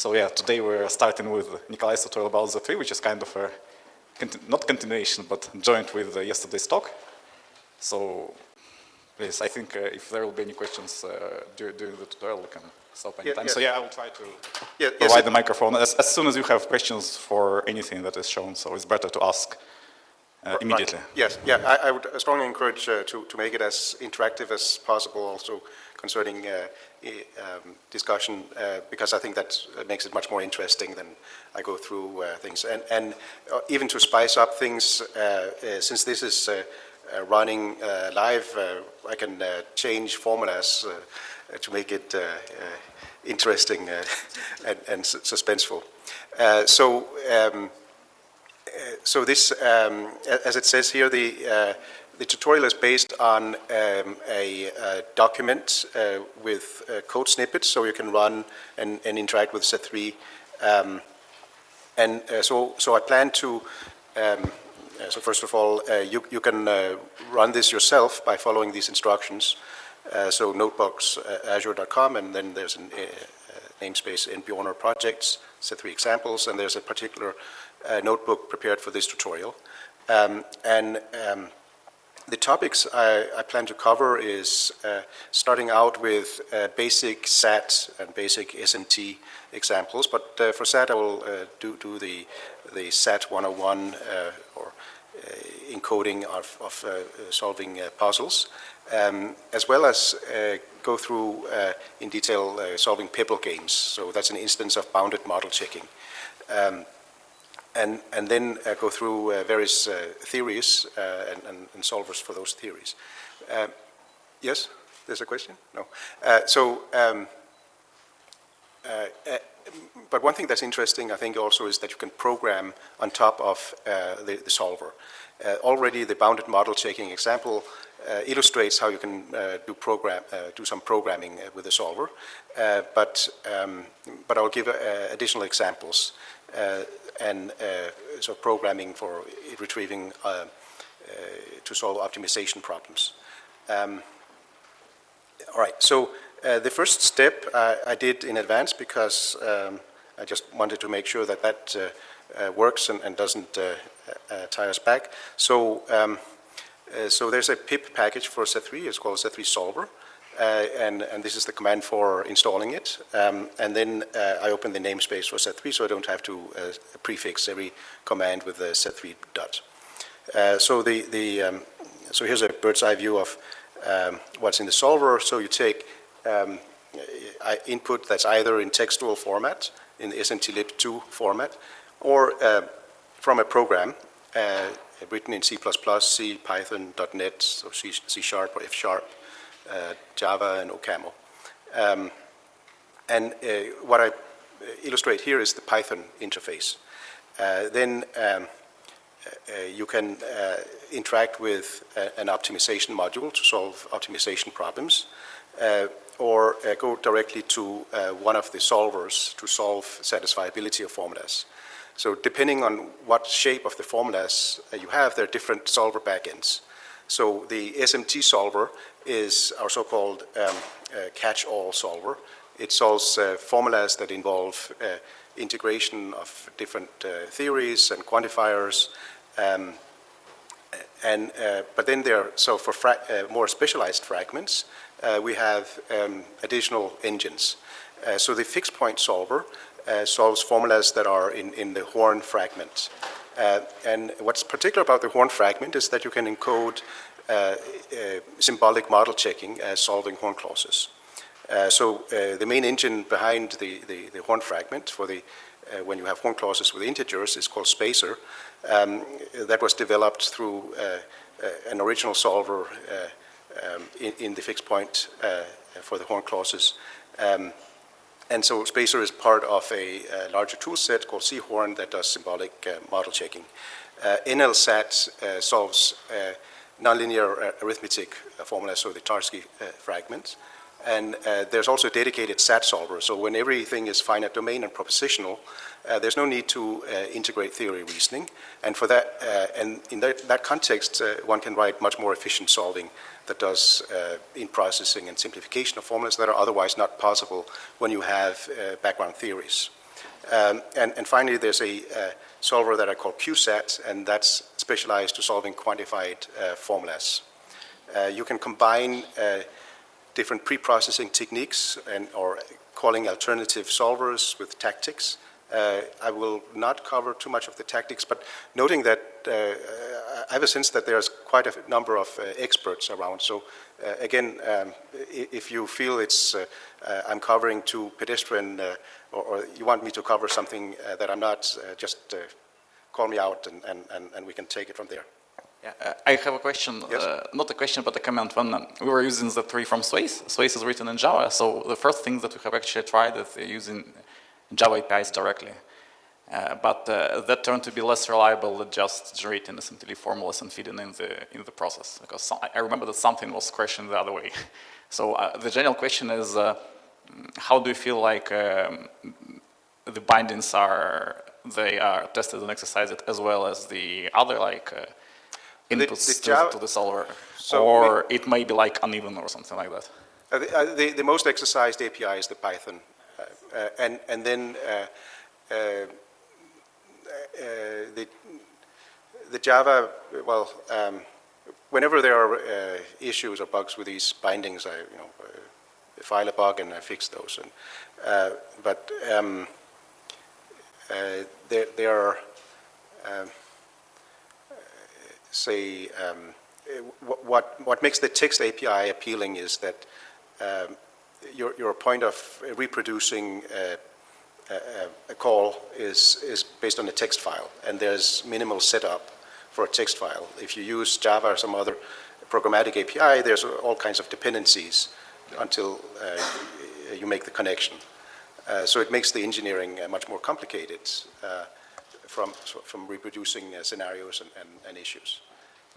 So yeah, today we're starting with Nikolaj's tutorial about Z3, which is kind of a, not continuation, but joint with yesterday's talk. So yes, I think if there will be any questions during the tutorial, we can stop anytime. Yeah. So yeah, I will try to provide the microphone as soon as you have questions for anything that is shown. So it's better to ask immediately. Right. Yes, yeah, I would strongly encourage to make it as interactive as possible also concerning discussion, because I think that makes it much more interesting than I go through things. And even to spice up things, since this is running live, I can change formulas to make it interesting and suspenseful. So this, as it says here, the tutorial is based on a document with code snippets, so you can run and interact with Z3. So I plan to, so first of all, you can run this yourself by following these instructions. So notebooks, azure.com, and then there's a namespace in Bjørner projects, Z3 examples, and there's a particular notebook prepared for this tutorial. The topics I plan to cover is starting out with basic SAT and basic SMT examples, but for SAT I will do the SAT 101 or encoding of solving puzzles, as well as go through in detail solving Pebble games. So that's an instance of bounded model checking. And then go through various theories and solvers for those theories. Yes, there's a question? No. But one thing that's interesting, I think, also is that you can program on top of the solver. Already the bounded model checking example illustrates how you can do some programming with the solver. But I'll give additional examples. So programming for retrieving to solve optimization problems. All right, so the first step I did in advance because I just wanted to make sure that works and doesn't tie us back. So there's a pip package for Z3, it's called Z3 Solver. And this is the command for installing it. And then I open the namespace for Z3 so I don't have to prefix every command with the Z3 dot. So here's a bird's eye view of what's in the solver. So you take input that's either in textual format, in the SMTlib2 format, or from a program written in C++, C, Python, .NET, so C Sharp or F Sharp, Java and OCaml. And what I illustrate here is the Python interface. Then you can interact with an optimization module to solve optimization problems, or go directly to one of the solvers to solve satisfiability of formulas. So depending on what shape of the formulas you have, there are different solver backends. So the SMT solver is our so-called catch-all solver. It solves formulas that involve integration of different theories and quantifiers. But then so for more specialized fragments, we have additional engines. So the fixed point solver solves formulas that are in the Horn fragment. And what's particular about the Horn fragment is that you can encode symbolic model checking as solving Horn clauses. So the main engine behind the Horn fragment for when you have Horn clauses with integers is called Spacer. That was developed through an original solver in the fixed point for the Horn clauses. And so Spacer is part of a larger tool set called C-Horn that does symbolic model checking. NLSAT solves nonlinear arithmetic formulas, so the Tarski fragment. And there's also a dedicated SAT solver. So when everything is finite domain and propositional, there's no need to integrate theory reasoning. And for that, and in that context, one can write much more efficient solving that does in-processing and simplification of formulas that are otherwise not possible when you have background theories. And finally, there's a solver that I call QSAT, and that's specialized to solving quantified formulas. You can combine different pre-processing techniques or calling alternative solvers with tactics. I will not cover too much of the tactics, but noting that I have a sense that there's quite a number of experts around. So again, if you feel it's I'm covering too pedestrian or you want me to cover something that I'm not, just call me out and we can take it from there. Yeah, I have a question, Yes? not a question, but a comment. When we were using the tree from Swace is written in Java, so the first thing that we have actually tried is using Java APIs directly. But that turned to be less reliable than just generating essentially formulas and feeding in the process. Because I remember that something was crashing the other way. So the general question is, how do you feel like the bindings are tested and exercised as well as the other inputs to the solver, so or it may be like uneven or something like that? The most exercised API is the Python, and then the Java. Well, whenever there are issues or bugs with these bindings, I file a bug and I fix those. And but there are. Say what makes the text API appealing is that your point of reproducing a call is based on a text file, and there's minimal setup for a text file. If you use Java or some other programmatic API, there's all kinds of dependencies until you make the connection. So it makes the engineering much more complicated from reproducing scenarios and issues.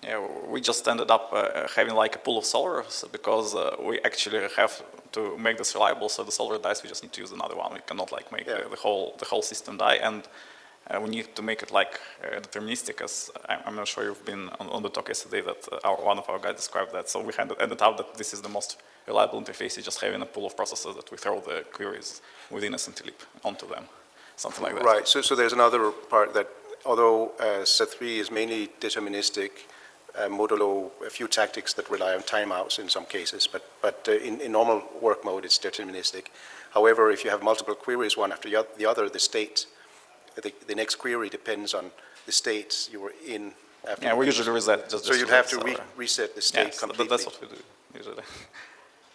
Yeah, we just ended up having like a pool of solvers because we actually have to make this reliable. So the solver dies, we just need to use another one. We cannot like make the whole system die, and we need to make it like deterministic. As I'm not sure you've been on the talk yesterday that one of our guys described that. So we ended up that this is the most reliable interface. Is just having a pool of processes that we throw the queries within a SMT onto them, something like that. Right. So there's another part that although SAT3 is mainly deterministic. Modulo a few tactics that rely on timeouts in some cases, but in normal work mode it's deterministic. However, if you have multiple queries one after the other, the next query depends on the state you were in. After we usually reset. So you'd have to reset the state completely. That's what we do usually.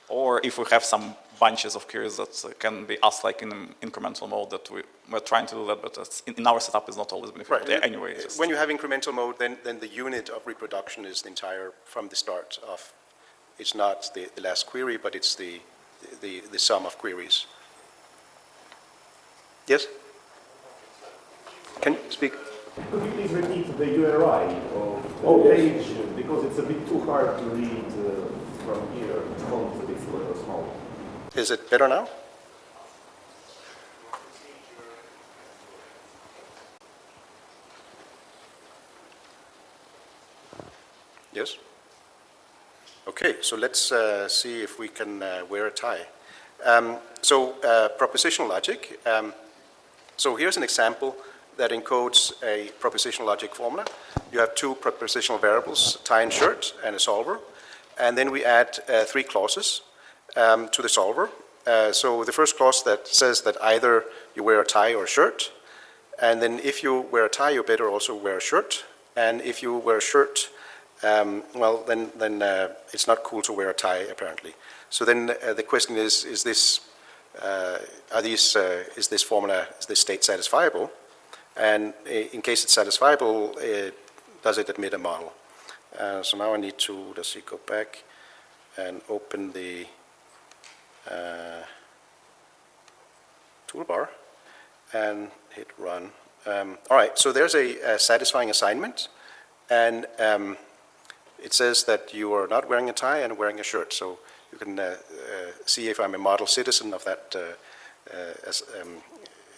Or if we have some bunches of queries that can be asked like in incremental mode, that we're trying to do that, but in our setup it's not always beneficial. Right. Yeah, anyway. When you have incremental mode, then the unit of reproduction is the entire, from the start of, it's not the last query, but it's the sum of queries. Yes? Can you speak? Could you please repeat the URI of the page, because it's a bit too hard to read from here. The font is a bit small. Is it better now? Yes? Okay, so let's see if we can wear a tie. Propositional logic. So here's an example that encodes a propositional logic formula. You have two propositional variables, tie and shirt, and a solver. And then we add three clauses to the solver. So the first clause that says that either you wear a tie or a shirt. And then if you wear a tie, you better also wear a shirt. And if you wear a shirt, then it's not cool to wear a tie, apparently. So then the question is this formula, is this state satisfiable? And in case it's satisfiable, does it admit a model? So now I need to, go back and open the toolbar and hit run. All right, so there's a satisfying assignment, and it says that you are not wearing a tie and wearing a shirt. So you can see if I'm a model citizen of that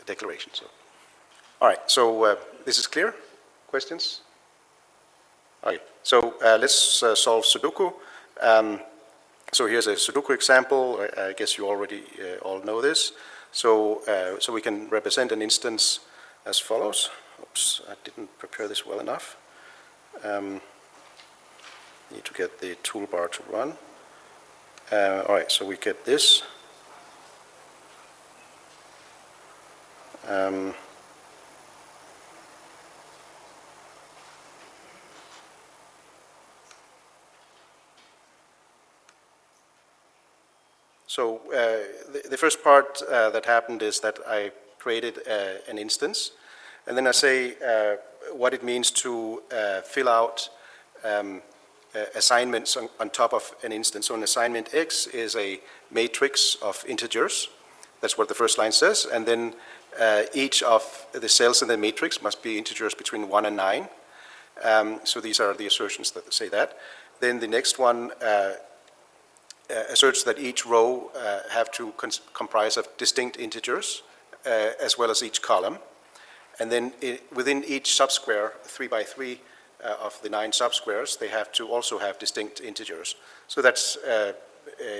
declaration. So, all right, so this is clear? Questions? Okay, so let's solve Sudoku. So here's a Sudoku example. I guess you already all know this. So, so we can represent an instance as follows. Oops, I didn't prepare this well enough. Need to get the toolbar to run. All right, so we get this. So the first part that happened is that I created an instance, and then I say what it means to fill out assignments on top of an instance. So an assignment X is a matrix of integers. That's what the first line says. And then each of the cells in the matrix must be integers between 1 and 9. So these are the assertions that say that. Then the next one asserts that each row have to comprise of distinct integers, as well as each column. And then within each subsquare, 3 by 3 of the 9 subsquares, they have to also have distinct integers. So that's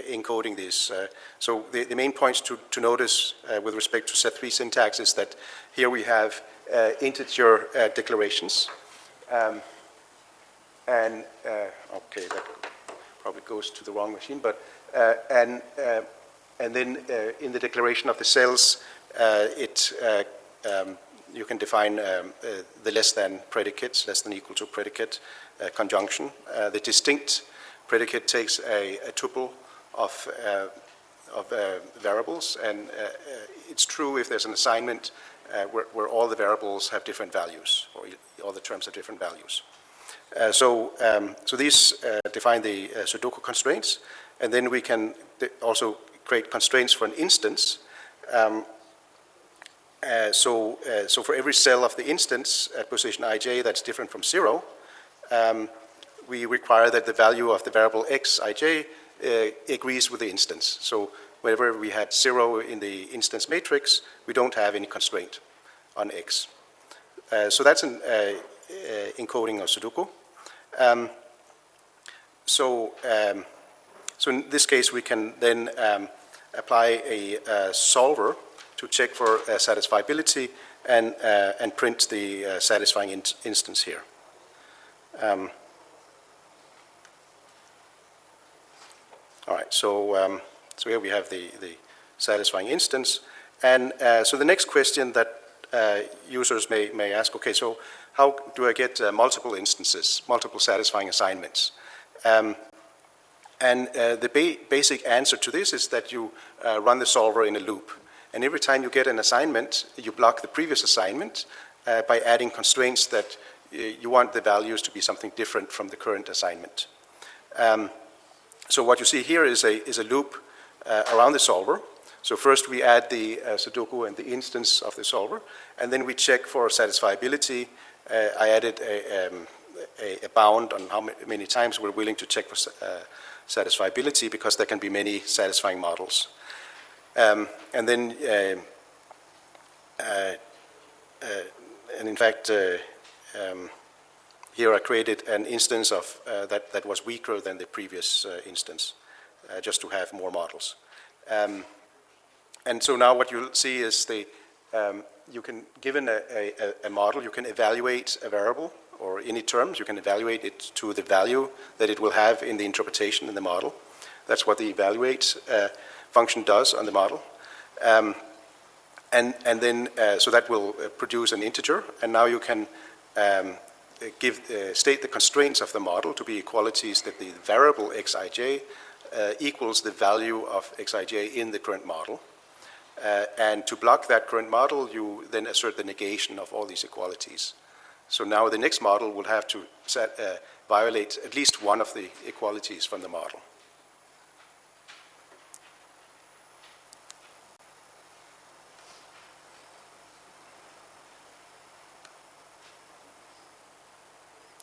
encoding this. So the main points to notice with respect to set 3 syntax is that here we have integer declarations. Okay, that probably goes to the wrong machine, but and then in the declaration of the cells, you can define the less than predicates, less than equal to predicate conjunction. The distinct predicate takes a tuple of variables, and it's true if there's an assignment where all the variables have different values, or all the terms have different values. So these define the Sudoku constraints, and then we can also create constraints for an instance. So for every cell of the instance at position ij that's different from 0, we require that the value of the variable xij agrees with the instance. So whenever we had 0 in the instance matrix, we don't have any constraint on x. So that's an encoding of Sudoku. So in this case, we can then apply a solver to check for satisfiability and print the satisfying instance here. All right, so here we have the satisfying instance. And so the next question that users may ask, okay, so how do I get multiple instances, multiple satisfying assignments? And the basic answer to this is that you run the solver in a loop. And every time you get an assignment, you block the previous assignment by adding constraints that you want the values to be something different from the current assignment. So what you see here is a loop around the solver. So first we add the Sudoku and the instance of the solver, and then we check for satisfiability. I added a bound on how many times we're willing to check for satisfiability, because there can be many satisfying models. And then, and in fact, here I created an instance of that was weaker than the previous instance, just to have more models. And so now what you'll see is you can, given a model, you can evaluate a variable or any terms, you can evaluate it to the value that it will have in the interpretation in the model. That's what the evaluate function does on the model. And then, so that will produce an integer, and now you can state the constraints of the model to be equalities that the variable xij equals the value of xij in the current model. And to block that current model, you then assert the negation of all these equalities. So now the next model will have to violate at least one of the equalities from the model.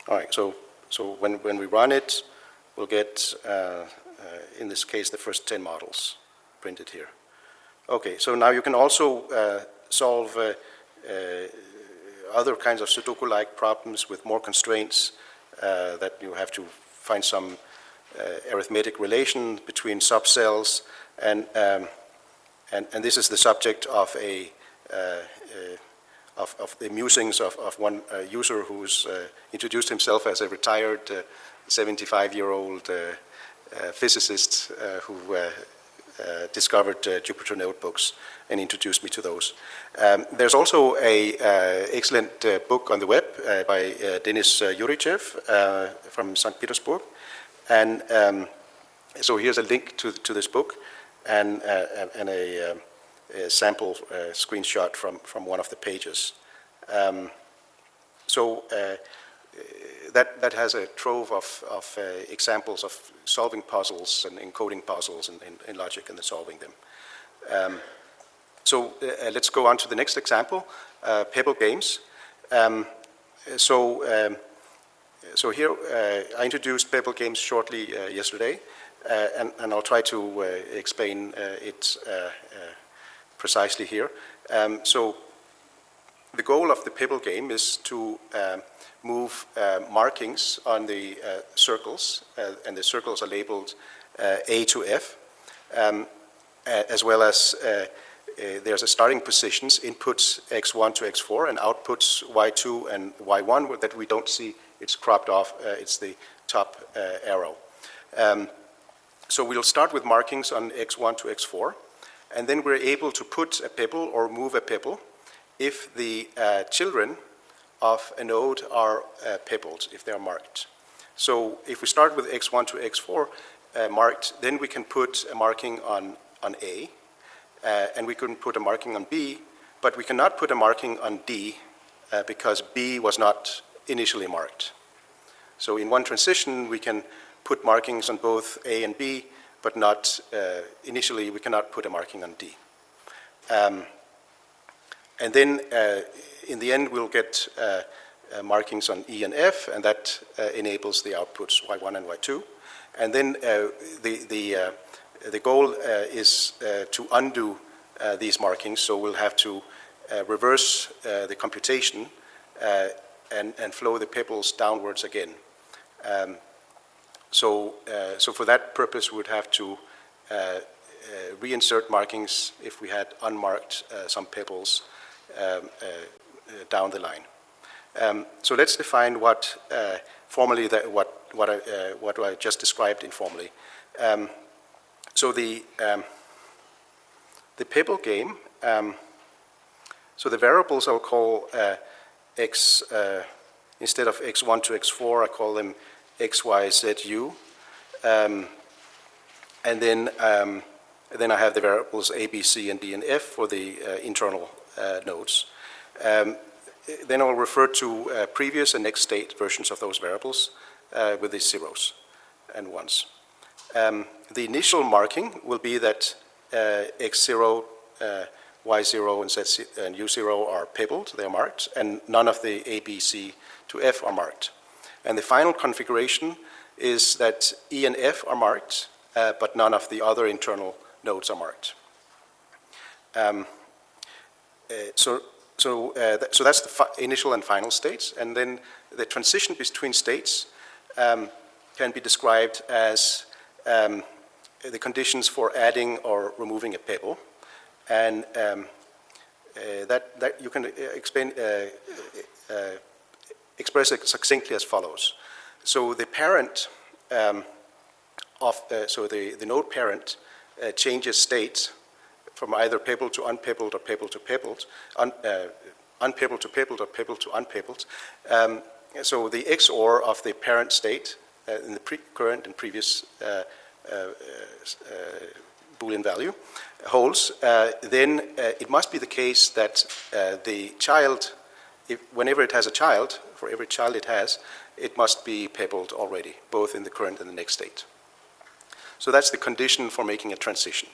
All right, so when we run it, we'll get, in this case, the first 10 models printed here. Okay, so now you can also solve other kinds of Sudoku-like problems with more constraints, that you have to find some arithmetic relation between subcells, and And this is the subject of of the musings of one user who's introduced himself as a retired 75-year-old physicist who discovered Jupyter notebooks and introduced me to those. There's also a excellent book on the web by Denis Yurichev from St. Petersburg. And so here's a link to this book and a sample screenshot from one of the pages. That has a trove of examples of solving puzzles and encoding puzzles in logic and then solving them. Let's go on to the next example, Pebble games. So here I introduced Pebble games shortly yesterday, and I'll try to explain it precisely here. So the goal of the Pebble game is to move markings on the circles, and the circles are labeled A to F, as well as there's a starting positions, inputs x1 to x4, and outputs y2 and y1 that we don't see. It's cropped off. It's the top arrow. So we'll start with markings on x1 to x4, and then we're able to put a pebble or move a pebble if the children of a node are pebbled, if they are marked. So if we start with x1 to x4 marked, then we can put a marking on A, and we can put a marking on B, but we cannot put a marking on D because B was not initially marked. So in one transition, we can put markings on both A and B, but not initially we cannot put a marking on D. And then in the end, we'll get markings on E and F, and that enables the outputs Y1 and Y2. And then the goal is to undo these markings, so we'll have to reverse the computation and flow the pebbles downwards again. So for that purpose, we would have to reinsert markings if we had unmarked some pebbles down the line. So let's define what formally what I just described informally. So the pebble game. So the variables I'll call x instead of x1 to x4. I call them x, y, z, u, and then I have the variables a, b, c, and d, and f for the internal nodes. Then I'll refer to previous and next state versions of those variables with the zeros and ones. The initial marking will be that x0, y0, and z and u0 are pebbled, they are marked, and none of the a, b, c to f are marked. And the final configuration is that e and f are marked, but none of the other internal nodes are marked. So that's the initial and final states, and then the transition between states can be described as the conditions for adding or removing a pebble, and that you can express it succinctly as follows. So the parent the node parent changes state from either pebbled to unpebbled or pebbled to pebbled, unpebbled to pebbled or pebbled to unpebbled. So the XOR of the parent state in the current and previous Boolean value holds, then it must be the case that the child, whenever it has a child, for every child it has, it must be pebbled already, both in the current and the next state. So that's the condition for making a transition.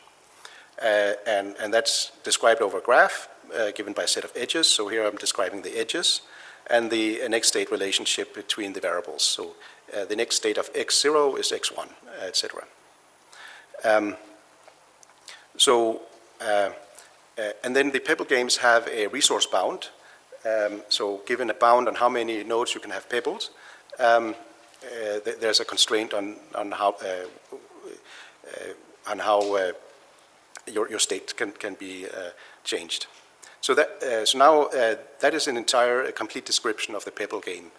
And that's described over a graph given by a set of edges. So here I'm describing the edges and the next state relationship between the variables. So the next state of x0 is x1, etc. And then the pebble games have a resource bound. So given a bound on how many nodes you can have pebbled, there's a constraint on how your state can be changed. So now that is a complete description of the pebble game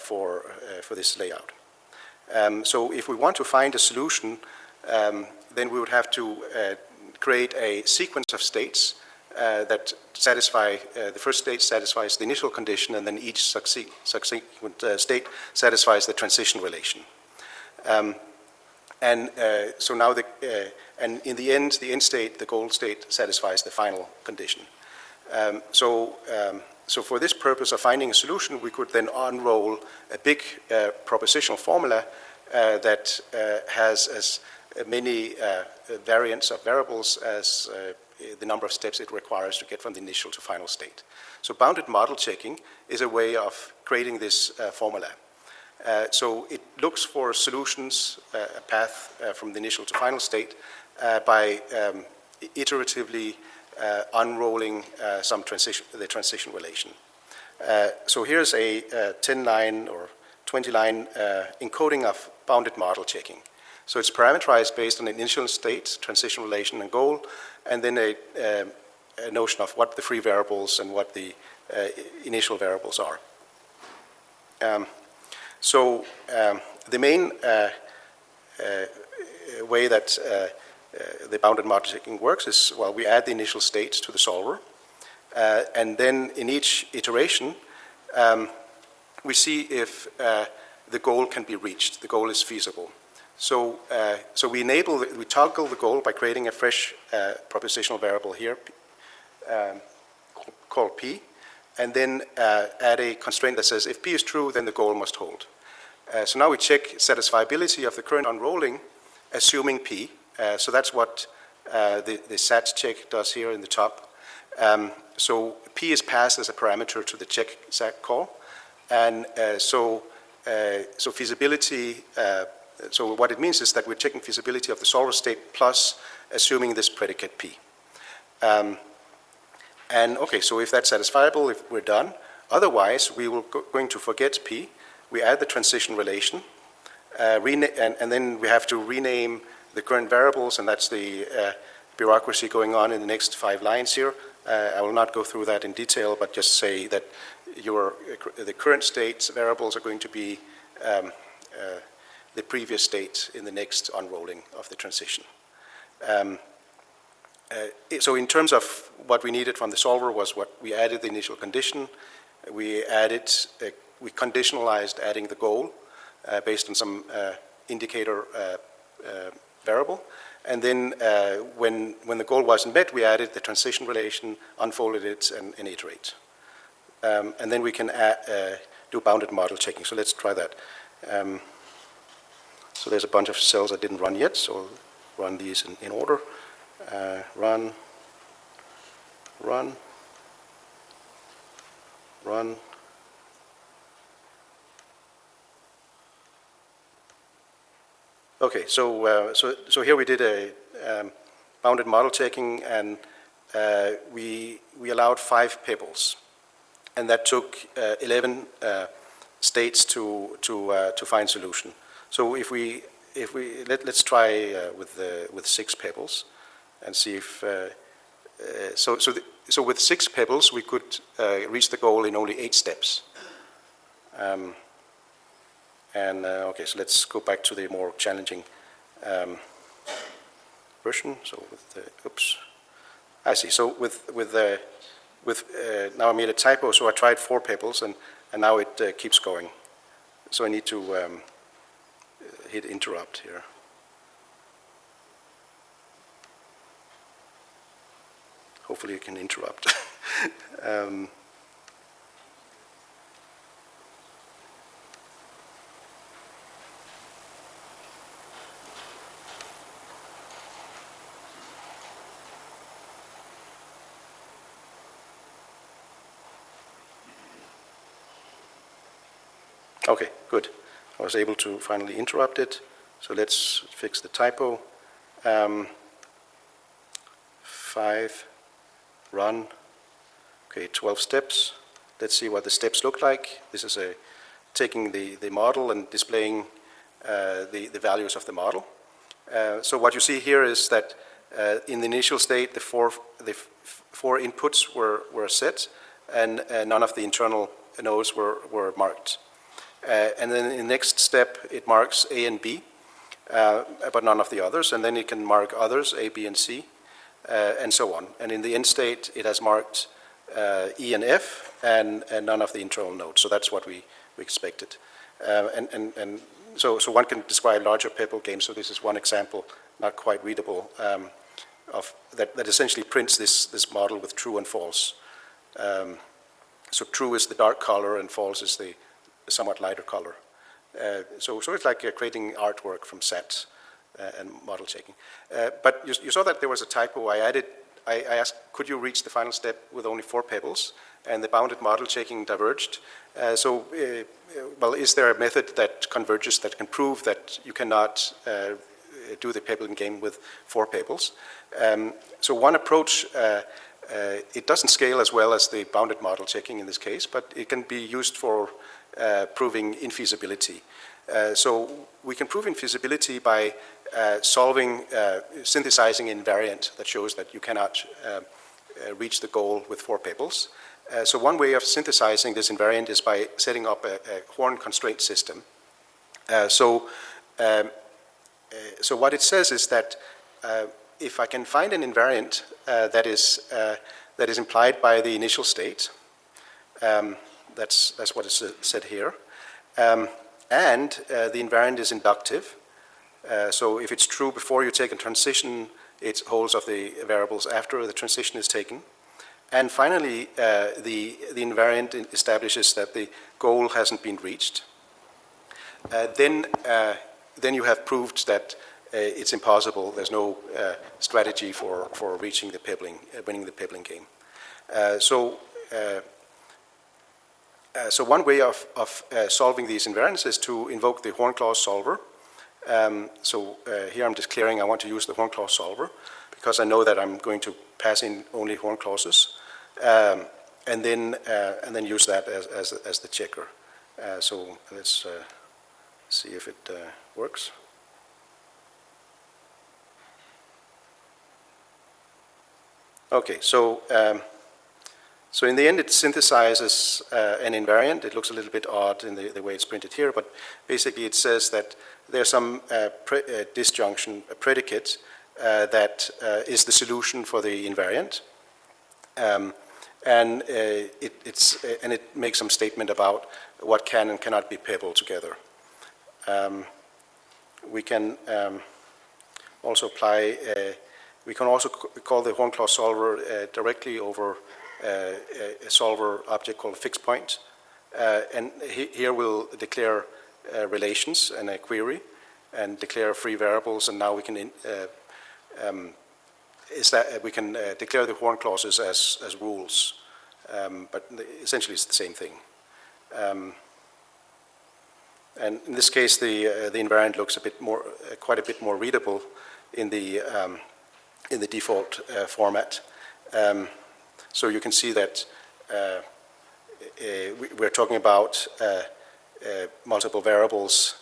for this layout. So if we want to find a solution, then we would have to create a sequence of states that satisfy, the first state satisfies the initial condition, and then each subsequent state satisfies the transition relation. So now, and in the end state, the goal state satisfies the final condition. So for this purpose of finding a solution, we could then unroll a big propositional formula that has as many variants of variables as the number of steps it requires to get from the initial to final state. So bounded model checking is a way of creating this formula. So it looks for solutions, a path from the initial to final state by iteratively unrolling the transition relation. So here's a 10-line or 20-line encoding of bounded model checking. So it's parameterized based on an initial state, transition relation, and goal, and then a notion of what the free variables and what the initial variables are. So the main way that the bounded model checking works is, well, we add the initial states to the solver, and then in each iteration, we see if the goal can be reached, the goal is feasible. So we toggle the goal by creating a fresh propositional variable here called P, and then add a constraint that says if P is true, then the goal must hold. So now we check satisfiability of the current unrolling, assuming P. So that's what the sat check does here in the top. So P is passed as a parameter to the check sat call, and so feasibility. So what it means is that we're checking feasibility of the solver state plus assuming this predicate P. And okay, so if that's satisfiable, if we're done. Otherwise, we will going to forget P. We add the transition relation, and then we have to rename the current variables, and that's the bureaucracy going on in the next 5 lines here. I will not go through that in detail, but just say that the current state variables are going to be the previous state in the next unrolling of the transition. So in terms of what we needed from the solver was what we added the initial condition, we conditionalized adding the goal based on some indicator variable, and then when the goal wasn't met, we added the transition relation, unfolded it, and iterate. And then we can do bounded model checking. So let's try that. So there's a bunch of cells that didn't run yet, so I'll run these in order. Run. Okay, so here we did a bounded model checking, and we allowed 5 pebbles, and that took 11 states to find solution. So let's try with 6 pebbles, and see if so with 6 pebbles we could reach the goal in only 8 steps. Okay, so let's go back to the more challenging version. So with the I see. So now I made a typo. So I tried 4 pebbles, and now it keeps going. So I need to hit interrupt here. Hopefully you can interrupt. Okay, good. I was able to finally interrupt it. So let's fix the typo. 5, run. Okay, 12 steps. Let's see what the steps look like. This is taking the model and displaying the values of the model. So what you see here is that In the initial state, the four inputs were set, and none of the internal nodes were marked. And then in the next step, it marks A and B, but none of the others, and then it can mark others, A, B, and C, and so on. And in the end state, it has marked E and F, and none of the internal nodes. So that's what we expected. And so one can describe larger Pebble games. So this is one example, not quite readable, of that essentially prints this model with true and false. So true is the dark color, and false is the somewhat lighter color. So it's like creating artwork from sets and model checking. But you saw that there was a typo. I asked, could you reach the final step with only 4 pebbles? And the bounded model checking diverged. Well, is there a method that converges that can prove that you cannot do the pebbling game with 4 pebbles? So one approach, it doesn't scale as well as the bounded model checking in this case, but it can be used for proving infeasibility. So we can prove infeasibility by synthesizing invariant that shows that you cannot reach the goal with 4 pebbles. So one way of synthesizing this invariant is by setting up a Horn constraint system. So what it says is that if I can find an invariant that is implied by the initial state, that's what is said here, and the invariant is inductive. So if it's true before you take a transition, it holds of the variables after the transition is taken. And finally, the invariant establishes that the goal hasn't been reached. Then you have proved that it's impossible. There's no strategy for reaching the pebbling, winning the pebbling game. So one way of solving these invariants is to invoke the Horn clause solver. Here I'm declaring I want to use the Horn clause solver because I know that I'm going to pass in only Horn clauses, and then use that as the checker. So let's see if it works. Okay, so in the end it synthesizes an invariant. It looks a little bit odd in the way it's printed here, but basically it says that there's some disjunction, a predicate, that is the solution for the invariant. And it makes some statement about what can and cannot be pebbled together. We can also apply. We can also call the Horn clause solver directly over a solver object called fixed point, and here we'll declare relations and a query, and declare free variables, and now we can declare the Horn clauses as rules, but essentially it's the same thing. And in this case, the invariant looks a bit more, quite a bit more readable in the default format. So you can see that we're talking about multiple variables,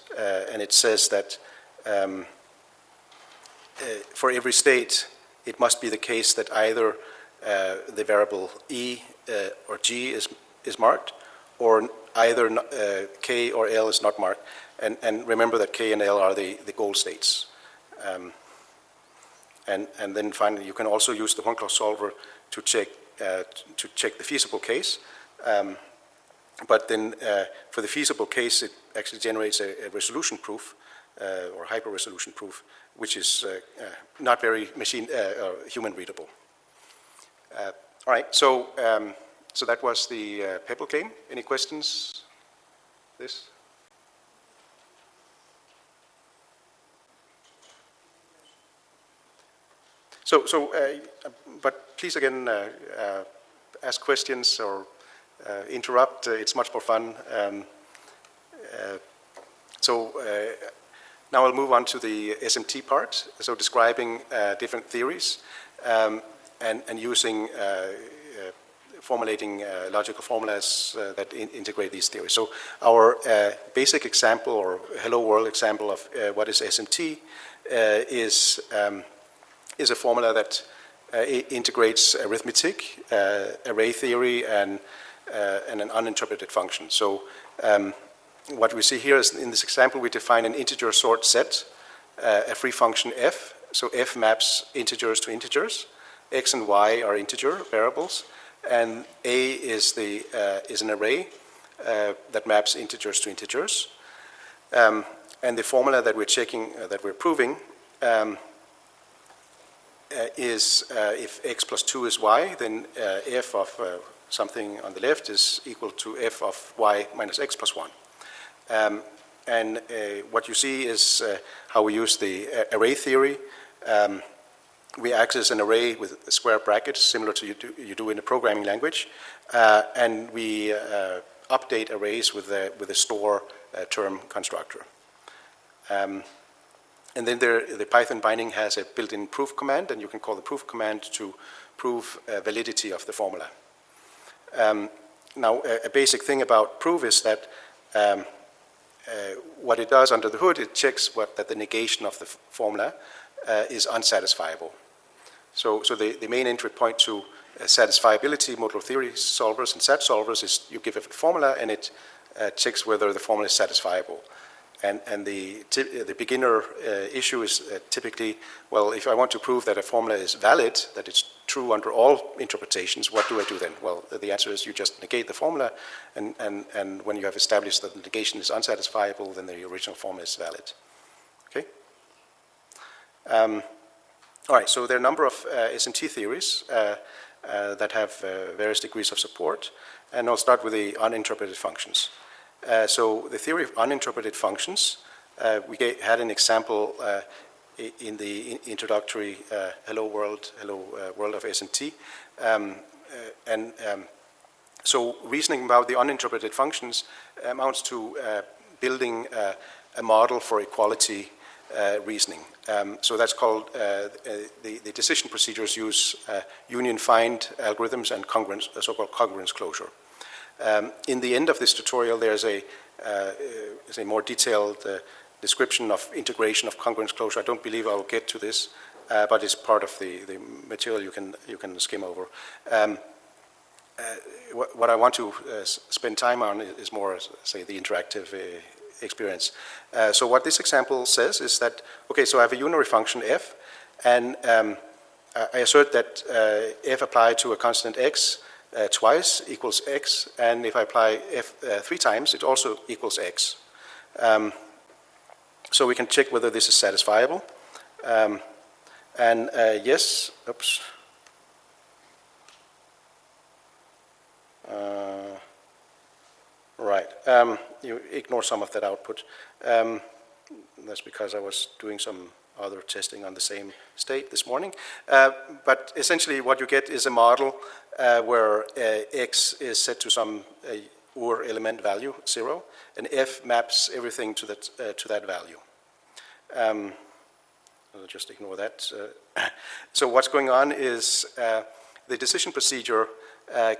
and it says that for every state, it must be the case that either the variable E or G is marked, or either K or L is not marked. And remember that K and L are the goal states. And then finally, you can also use the Horn clause solver to check the feasible case. But then for the feasible case, it actually generates a resolution proof or hyper-resolution proof, which is not very human readable. All right, so that was the Pebble game. Any questions? This? But please again ask questions or interrupt. It's much more fun. Now I'll move on to the SMT part. So describing different theories and using formulating logical formulas that integrate these theories. So our basic example or hello world example of what is SMT is is a formula that integrates arithmetic, array theory, and an uninterpreted function. So what we see here is in this example, we define an integer sort set, a free function f. So f maps integers to integers. X and y are integer variables, and a is an array that maps integers to integers. And the formula that we're checking, that we're proving, is if x plus 2 is y, then f of something on the left is equal to f of y minus x plus 1. And what you see is how we use the array theory. We access an array with square brackets, similar to you do in a programming language, and we update arrays with a store term constructor. And then the Python binding has a built-in proof command, and you can call the proof command to prove validity of the formula. Now, a basic thing about proof is that what it does under the hood, it checks that the negation of the formula is unsatisfiable. So the main entry point to satisfiability modulo theory solvers and SAT solvers is you give a formula and it checks whether the formula is satisfiable. And the beginner issue is typically, well, if I want to prove that a formula is valid, that it's true under all interpretations, what do I do then? Well, the answer is you just negate the formula, and when you have established that the negation is unsatisfiable, then the original formula is valid. Okay? All right, so there are a number of S&T theories that have various degrees of support, and I'll start with the uninterpreted functions. So the theory of uninterpreted functions, we had an example in the introductory Hello World of S&T. So reasoning about the uninterpreted functions amounts to building a model for equality reasoning. So that's called, the decision procedures use union find algorithms and congruence, so-called congruence closure. In the end of this tutorial, there's a more detailed description of integration of congruence closure. I don't believe I'll get to this, but it's part of the material you can skim over. What I want to spend time on is more, say, the interactive experience. So what this example says is that, okay, so I have a unary function f, and I assert that f applied to a constant x twice equals x, and if I apply f 3 times, it also equals x. So we can check whether this is satisfiable. Yes, oops. Right, you ignore some of that output. That's because I was doing some other testing on the same state this morning. But essentially what you get is a model where x is set to some UR element value, 0, and f maps everything to that value. I'll just ignore that. So what's going on is the decision procedure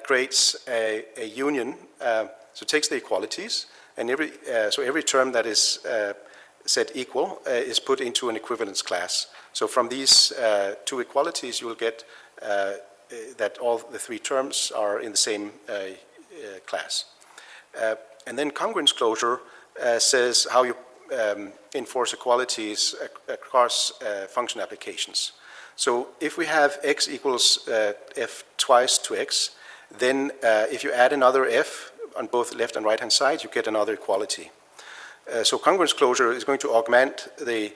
creates a union, so it takes the equalities, and every term that is set equal is put into an equivalence class. So from these 2 equalities, you will get that all the 3 terms are in the same class. And then congruence closure says how you enforce equalities across function applications. So if we have x equals f twice to x, then if you add another f on both left and right hand side, you get another equality. So congruence closure is going to augment the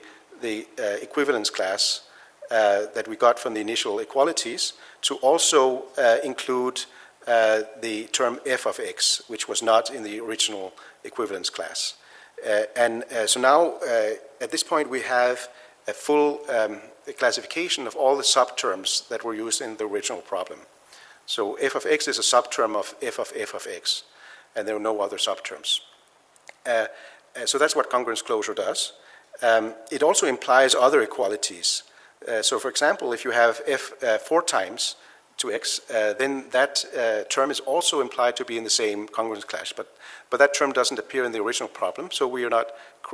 equivalence class that we got from the initial equalities to also include the term f of x, which was not in the original equivalence class. So now, at this point, we have a full classification of all the subterms that were used in the original problem. So f of x is a subterm of f of x, and there are no other subterms. So that's what congruence closure does. It also implies other equalities. So for example, if you have f 4 times to x, then that term is also implied to be in the same congruence class, but that term doesn't appear in the original problem, so we are not,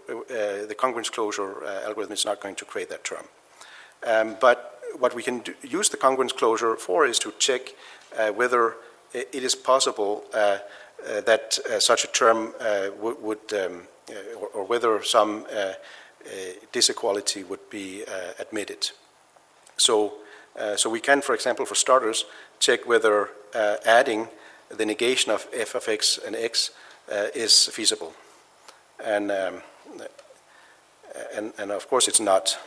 the congruence closure algorithm is not going to create that term. But what we can use the congruence closure for is to check whether it is possible that such a term would, or whether some disequality would be admitted. So we can, for example, for starters, check whether adding the negation of f of x and x is feasible. And of course it's not.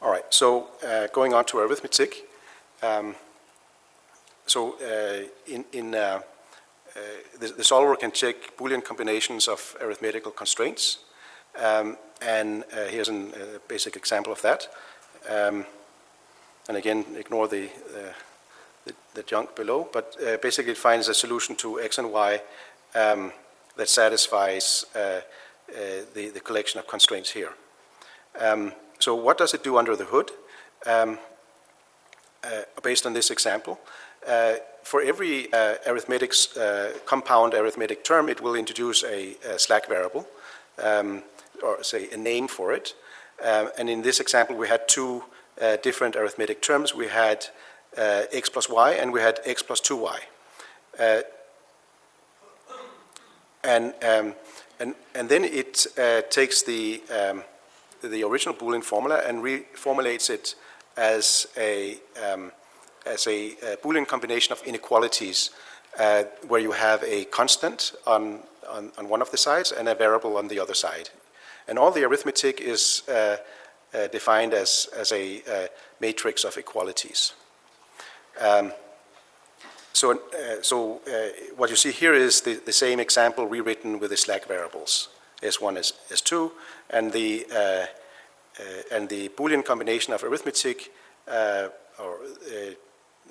All right, so going on to arithmetic. The solver can check Boolean combinations of arithmetical constraints. And here's a basic example of that. And again, ignore the junk below, but basically it finds a solution to x and y that satisfies the collection of constraints here. So what does it do under the hood? Based on this example, for every compound arithmetic term, it will introduce a slack variable, or say a name for it. And in this example, we had two different arithmetic terms. We had x plus y and we had x plus 2y. And then it takes the original Boolean formula and reformulates it as a Boolean combination of inequalities where you have a constant on one of the sides and a variable on the other side. And all the arithmetic is defined as a matrix of equalities. So what you see here is the same example rewritten with the slack variables, S1, S2, and the Boolean combination of arithmetic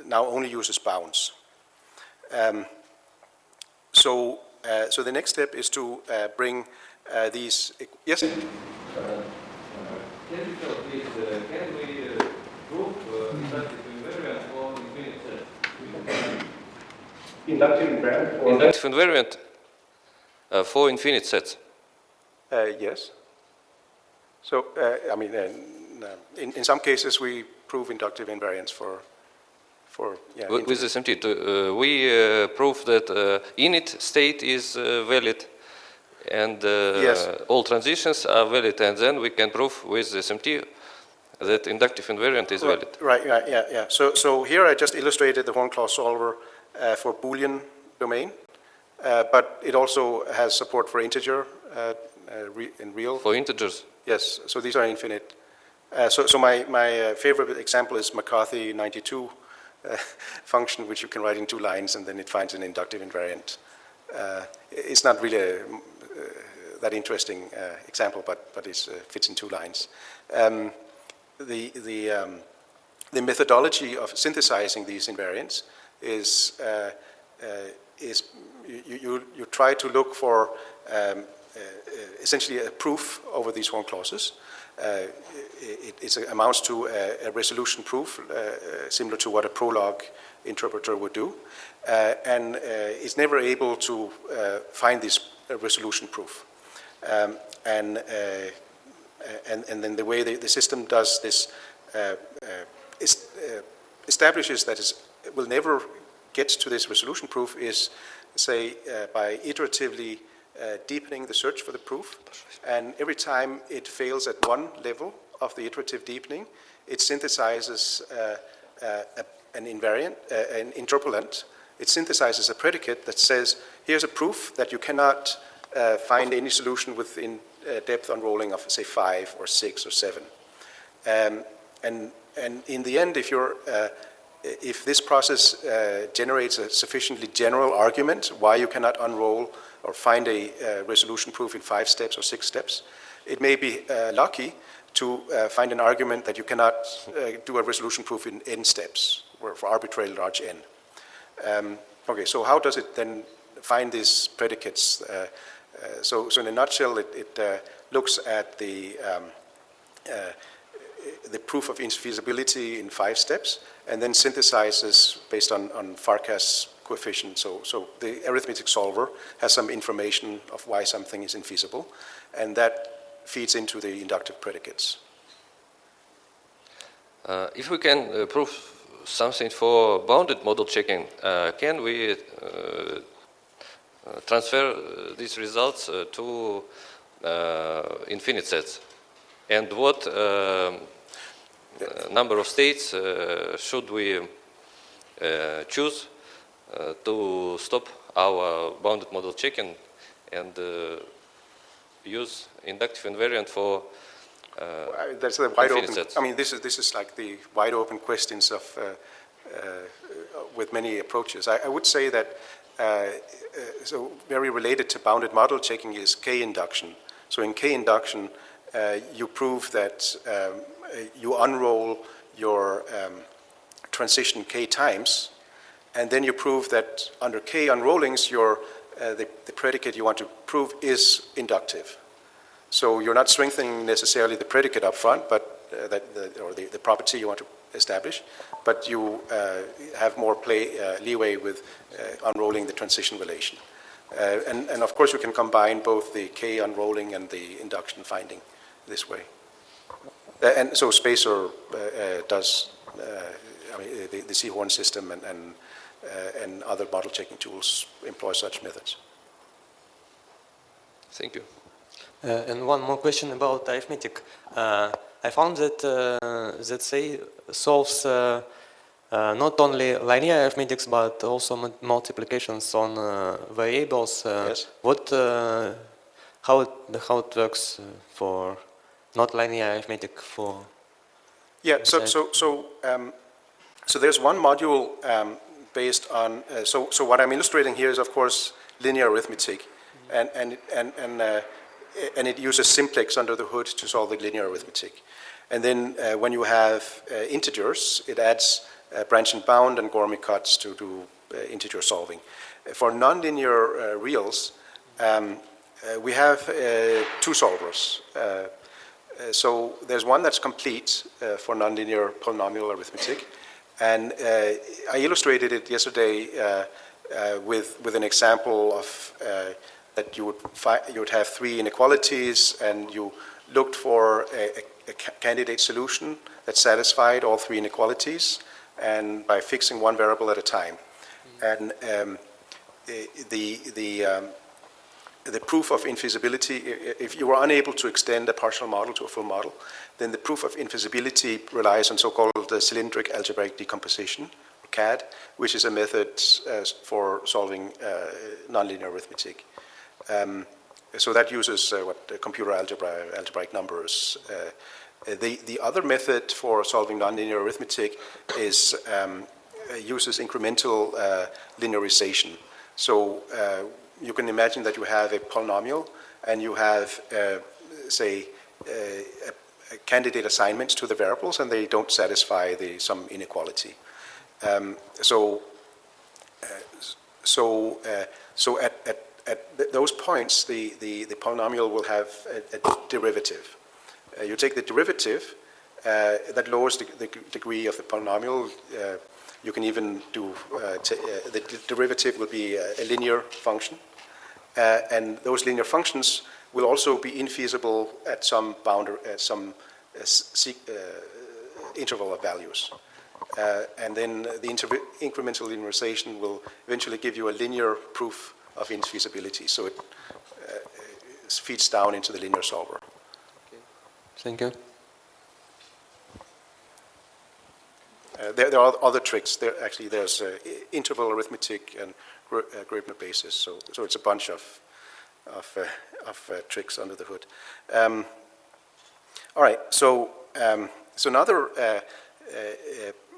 now only uses bounds. So the next step is to bring these. Yes. Can you tell please? Can we prove inductive invariant for infinite sets? Inductive invariant or Inductive invariant for infinite sets. Yes. So I mean, in some cases we prove inductive invariance for With the SMT, we prove that init state is valid, and yes. all transitions are valid, and then we can prove with the SMT that inductive invariant is valid. Right, yeah. So here I just illustrated the horn clause solver for Boolean domain, but it also has support for integer in real. For integers? Yes, so these are infinite. So my favorite example is McCarthy 92 function, which you can write in 2 lines, and then it finds an inductive invariant. It's not really that interesting example, but it fits in 2 lines. The methodology of synthesizing these invariants is you try to look for essentially a proof over these horn clauses. It amounts to a resolution proof, similar to what a prolog interpreter would do, and it's never able to find this resolution proof. And then the way the system does this establishes that it will never get to this resolution proof is, say, by iteratively deepening the search for the proof, and every time it fails at one level of the iterative deepening, it synthesizes an invariant, an interpolant. It synthesizes a predicate that says, here's a proof that you cannot find any solution within depth unrolling of, say, 5 or 6 or 7. And in the end, if this process generates a sufficiently general argument why you cannot unroll or find a resolution proof in 5 steps or 6 steps, it may be lucky to find an argument that you cannot do a resolution proof in n steps, or for arbitrarily large n. Okay, so how does it then find these predicates? So in a nutshell, it looks at the proof of infeasibility in 5 steps, and then synthesizes based on Farkas coefficient. So the arithmetic solver has some information of why something is infeasible, and that feeds into the inductive predicates. If we can prove something for bounded model checking, can we transfer these results to infinite sets? And what number of states should we choose to stop our bounded model checking and use inductive invariant for that's a wide infinite open. sets? I mean, this is like the wide open questions of with many approaches. I would say that so very related to bounded model checking is K-induction. So in K-induction, you prove that you unroll your transition K times, and then you prove that under K unrollings, the predicate you want to prove is inductive. So you're not strengthening necessarily the predicate up front, but the property you want to establish, but you have more leeway with unrolling the transition relation. And of course, you can combine both the K unrolling and the induction finding this way. And so Spacer does, I mean, the Seahorn system and other model checking tools employ such methods. Thank you. And one more question about arithmetic. I found that that say solves not only linear arithmetics but also multiplications on variables. Yes. How it works for not linear arithmetic for? Yeah. So there's one module based on. So what I'm illustrating here is, of course, linear arithmetic, and it uses simplex under the hood to solve the linear arithmetic. And then when you have integers, it adds branch and bound and Gormy cuts to do integer solving. For nonlinear reals, we have two solvers. So there's one that's complete for nonlinear polynomial arithmetic. And I illustrated it yesterday with an example of that you would have three inequalities, and you looked for a candidate solution that satisfied all three inequalities, and by fixing one variable at a time. And the proof of infeasibility, if you were unable to extend a partial model to a full model, then the proof of infeasibility relies on so-called cylindric algebraic decomposition, or CAD, which is a method for solving nonlinear arithmetic. So that uses computer algebraic numbers. The other method for solving nonlinear arithmetic is uses incremental linearization. So you can imagine that you have a polynomial and you have, say, a candidate assignments to the variables, and they don't satisfy some inequality. So at those points, the polynomial will have a derivative. You take the derivative, that lowers the degree of the polynomial. You can even do, the derivative will be a linear function. And those linear functions will also be infeasible at some boundary, at some interval of values. And then the incremental linearization will eventually give you a linear proof of infeasibility. So it feeds down into the linear solver. Okay. Thank you. There are other tricks. There's interval arithmetic and Grabner basis. So it's a bunch of tricks under the hood. All right. So another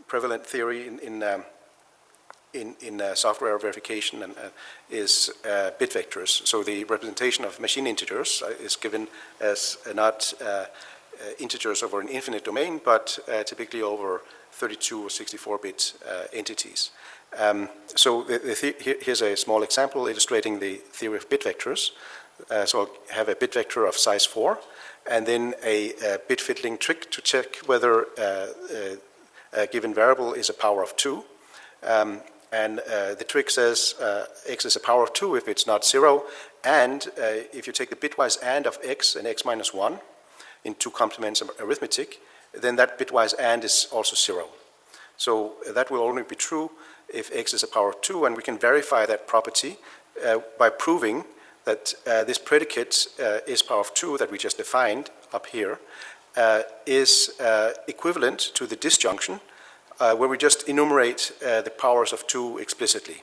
prevalent theory in software verification is bit vectors. So the representation of machine integers is given as not integers over an infinite domain, but typically over 32 or 64-bit entities. So here's a small example illustrating the theory of bit vectors. So I'll have a bit vector of size 4, and then a bit fiddling trick to check whether a given variable is a power of 2. And the trick says x is a power of 2 if it's not 0, and if you take the bitwise AND of x and x minus 1 in two complements of arithmetic, then that bitwise AND is also 0. So that will only be true if x is a power of 2, and we can verify that property by proving that this predicate is power of 2 that we just defined up here is equivalent to the disjunction where we just enumerate the powers of 2 explicitly.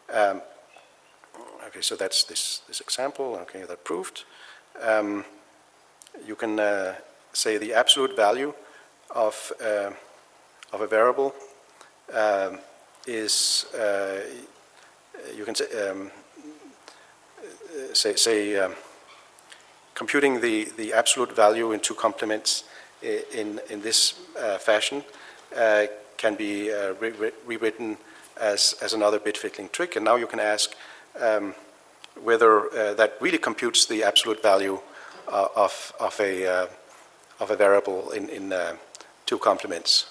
Okay, so that's this example. Okay, that proved. You can say the absolute value of a variable is you can say computing the absolute value in two complements in this fashion can be rewritten as another bit fiddling trick. And now you can ask whether that really computes the absolute value of a variable in two complements.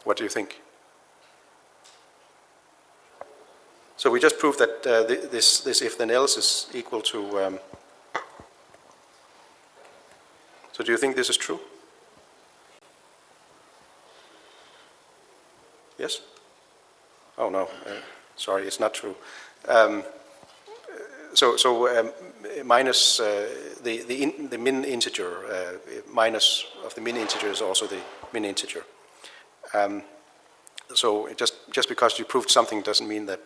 What do you think? So we just proved that this if then else is equal to. So do you think this is true? Yes? Oh no, sorry, it's not true. Minus the min integer, minus of the min integer is also the min integer. So just because you proved something doesn't mean that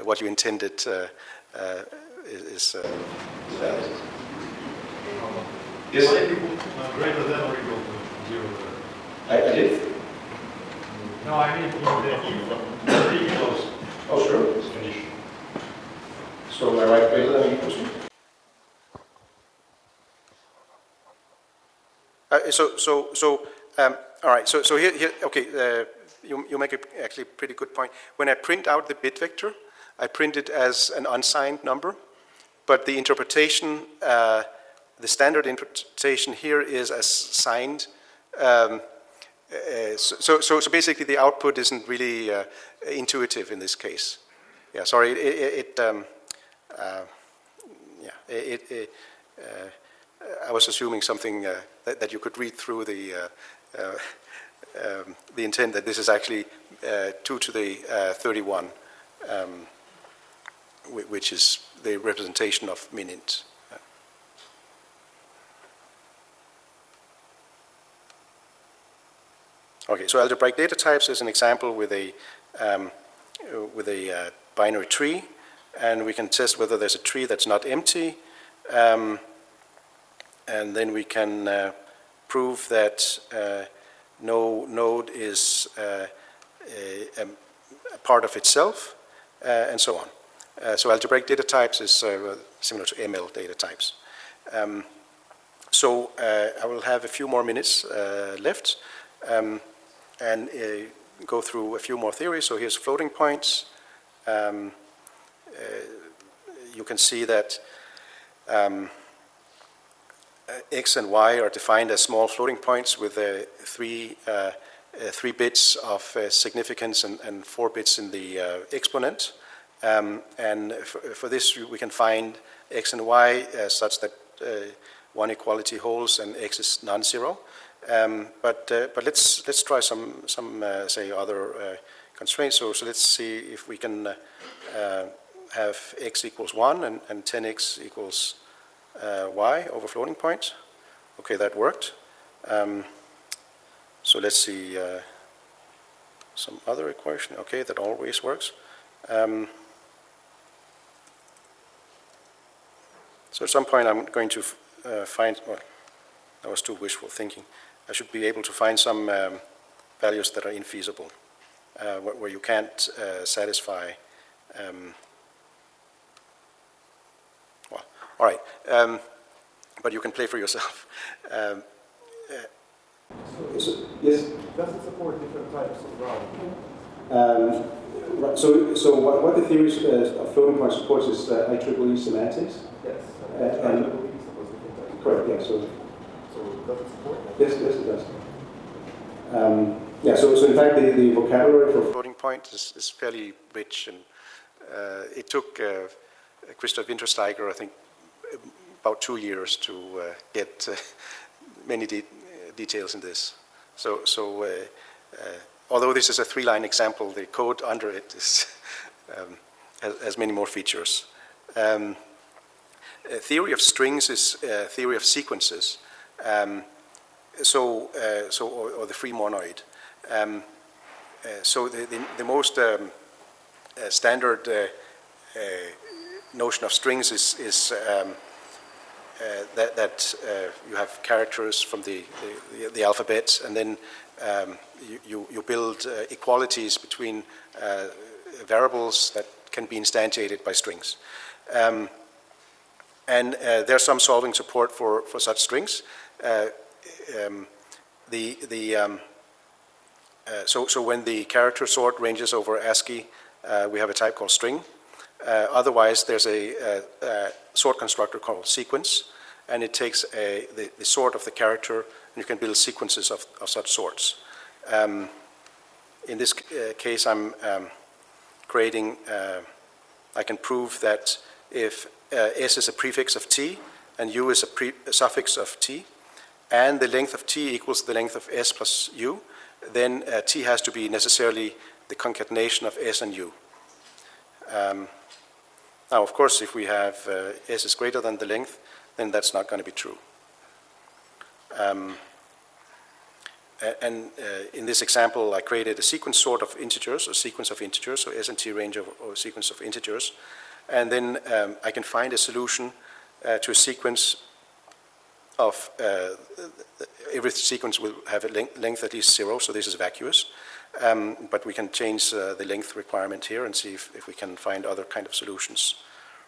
what you intended is valid. Yes. Greater than or equal to 0. I did? No, I mean in the equals. Oh, sure. Condition. So am I right greater than or equal to? All right. So here. Okay. You make actually a pretty good point. When I print out the bit vector, I print it as an unsigned number, but the interpretation, the standard interpretation here is as signed. So basically, the output isn't really intuitive in this case. Yeah. Sorry. I was assuming something that you could read through the intent that this is actually 2 to the 31, which is the representation of min-int. Okay, so algebraic data types is an example with a binary tree, and we can test whether there's a tree that's not empty, and then we can prove that no node is a part of itself, and so on. So algebraic data types is similar to ML data types. So I will have a few more minutes left and go through a few more theories. So here's floating points. You can see that x and y are defined as small floating points with 3 bits of significance and 4 bits in the exponent. And for this, we can find x and y such that one equality holds and x is non-zero. But let's try some say other constraints. So let's see if we can have x equals 1 and 10x equals y over floating point. Okay, that worked. So let's see some other equation. Okay, that always works. So at some point I'm going to find, well, that was too wishful thinking. I should be able to find some values that are infeasible, where you can't satisfy. Well, all right, but you can play for yourself. Yes. Does it support different types of rounding? So what the theory of floating point supports is IEEE semantics. Yes. Correct. Yeah. So does it support that? Yes, it does. Yeah, so in fact the vocabulary for floating point is fairly rich, and it took Christoph Wintersteiger, I think, about 2 years to get many details in this. So although this is a 3-line example, the code under it is, has many more features. Theory of strings is theory of sequences, or the free monoid. So the most standard notion of strings is that you have characters from the alphabet, and then you build equalities between variables that can be instantiated by strings. And there's some solving support for such strings. So when the character sort ranges over ASCII, we have a type called string. Otherwise, there's a sort constructor called sequence, and it takes the sort of the character, and you can build sequences of such sorts. In this case, I'm creating, I can prove that if S is a prefix of T, and U is a suffix of T, and the length of T equals the length of S plus U, then T has to be necessarily the concatenation of S and U. Now, of course, if we have S is greater than the length, then that's not going to be true. In this example, I created a sequence sort of integers, a sequence of integers, so S and T range over a sequence of integers. And then I can find a solution to a sequence of, every sequence will have a length at least 0, so this is vacuous. But we can change the length requirement here and see if we can find other kind of solutions.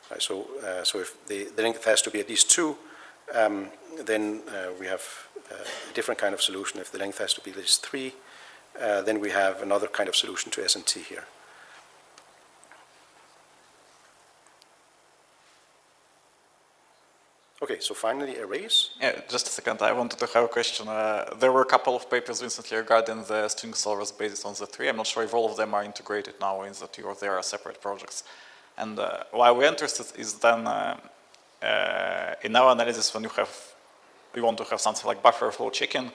Right, so if the length has to be at least 2, then we have a different kind of solution. If the length has to be at least 3, then we have another kind of solution to S and T here. Okay, so finally arrays. Yeah, just a second. I wanted to have a question. There were a couple of papers recently regarding the string solvers based on the 3. I'm not sure if all of them are integrated now in the 2 or they are separate projects. And why we're interested is then in our analysis, when we want to have something like buffer flow checking,